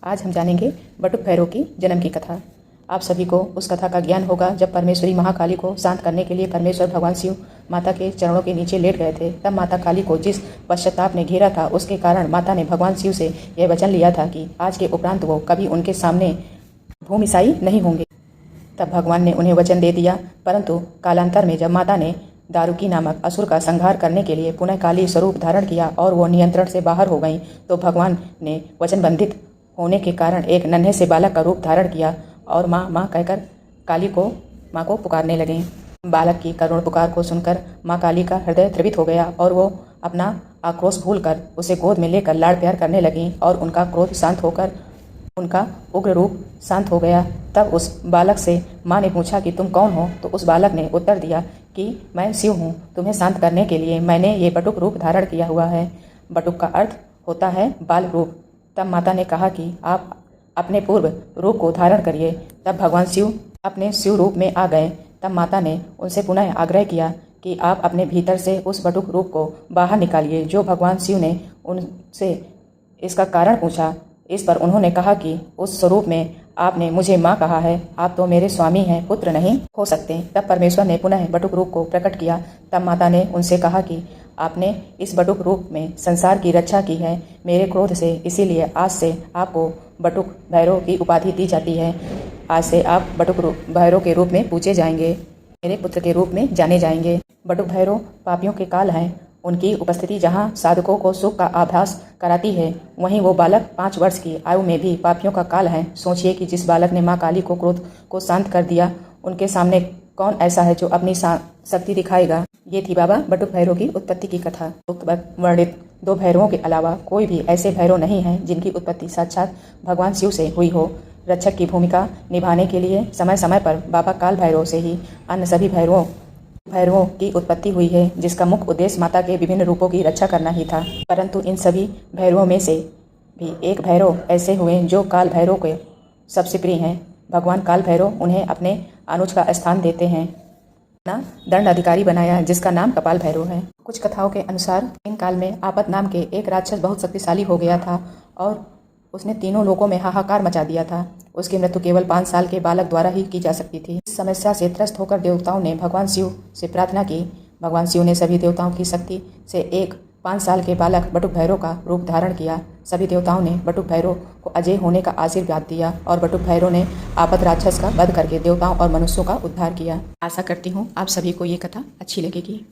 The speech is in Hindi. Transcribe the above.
आज हम जानेंगे बटुक भैरव की जन्म की कथा। आप सभी को उस कथा का ज्ञान होगा जब परमेश्वरी महाकाली को शांत करने के लिए परमेश्वर भगवान शिव माता के चरणों के नीचे लेट गए थे। तब माता काली को जिस पश्चाताप ने घेरा था उसके कारण माता ने भगवान शिव से यह वचन लिया था कि आज के उपरांत वो कभी उनके सामने भूमिसाई नहीं होंगे। तब भगवान ने उन्हें वचन दे दिया, परंतु कालांतर में जब माता ने दारुकी नामक असुर का संहार करने के लिए पुनः काली स्वरूप धारण किया और वो नियंत्रण से बाहर हो गई, तो भगवान ने वचनबंधित होने के कारण एक नन्हे से बालक का रूप धारण किया और माँ माँ कहकर माँ को पुकारने लगे। बालक की करुण पुकार को सुनकर माँ काली का हृदय द्रवित हो गया और वो अपना आक्रोश भूलकर उसे गोद में लेकर लाड़ प्यार करने लगी और उनका क्रोध शांत होकर उनका उग्र रूप शांत हो गया। तब उस बालक से माँ ने पूछा कि तुम कौन हो? तो उस बालक ने उत्तर दिया कि मैं शिव हूँ, तुम्हें शांत करने के लिए मैंने ये बटुक रूप धारण किया हुआ है। बटुक का अर्थ होता है बाल रूप। तब माता ने कहा कि आप अपने पूर्व रूप को धारण करिए। तब भगवान शिव अपने शिव रूप में आ गए। तब माता ने उनसे पुनः आग्रह किया कि आप अपने भीतर से उस बटुक रूप को बाहर निकालिए। जो भगवान शिव ने उनसे इसका कारण पूछा, इस पर उन्होंने कहा कि उस स्वरूप में आपने मुझे माँ कहा है, आप तो मेरे स्वामी हैं, पुत्र नहीं हो सकते। तब परमेश्वर ने पुनः बटुक रूप को प्रकट किया। तब माता ने उनसे कहा कि आपने इस बटुक रूप में संसार की रक्षा की है मेरे क्रोध से, इसीलिए आज से आपको बटुक भैरव की उपाधि दी जाती है। आज से आप बटुक भैरव के रूप में पूजे जाएंगे, मेरे पुत्र के रूप में जाने जाएंगे। बटुक भैरव पापियों के काल हैं। उनकी उपस्थिति जहाँ साधकों को सुख का आभास कराती है, वहीं वो बालक 5 वर्ष की आयु में भी पापियों का काल है। सोचिए कि जिस बालक ने माँ काली को क्रोध को शांत कर दिया, उनके सामने कौन ऐसा है जो अपनी शक्ति दिखाएगा। ये थी बाबा बटुक भैरव की उत्पत्ति की कथा। वर्णित 2 भैरवों के अलावा कोई भी ऐसे भैरव नहीं हैं जिनकी उत्पत्ति साक्षात भगवान शिव से हुई हो। रक्षक की भूमिका निभाने के लिए समय समय पर बाबा काल भैरव से ही अन्य सभी भैरवों की उत्पत्ति हुई है, जिसका मुख्य उद्देश्य माता के विभिन्न रूपों की रक्षा करना ही था। परंतु इन सभी भैरवों में से भी एक भैरव ऐसे हुए जो काल भैरव के सबसे प्रिय हैं। भगवान काल भैरव उन्हें अपने अनुज का स्थान देते हैं, अपना दंड अधिकारी बनाया, जिसका नाम कपाल भैरव है। कुछ कथाओं के अनुसार इन काल में आपत नाम के एक राक्षस बहुत शक्तिशाली हो गया था और उसने तीनों लोकों में हाहाकार मचा दिया था। उसकी मृत्यु केवल 5 साल के बालक द्वारा ही की जा सकती थी। इस समस्या से त्रस्त होकर देवताओं ने भगवान शिव से प्रार्थना की। भगवान शिव ने सभी देवताओं की शक्ति से एक 5 साल के बालक बटुक भैरव का रूप धारण किया। सभी देवताओं ने बटुक भैरव को अजय होने का आशीर्वाद दिया और बटुक भैरव ने आपत राक्षस का वध करके देवताओं और मनुष्यों का उद्धार किया। आशा करती हूँ आप सभी को ये कथा अच्छी लगेगी।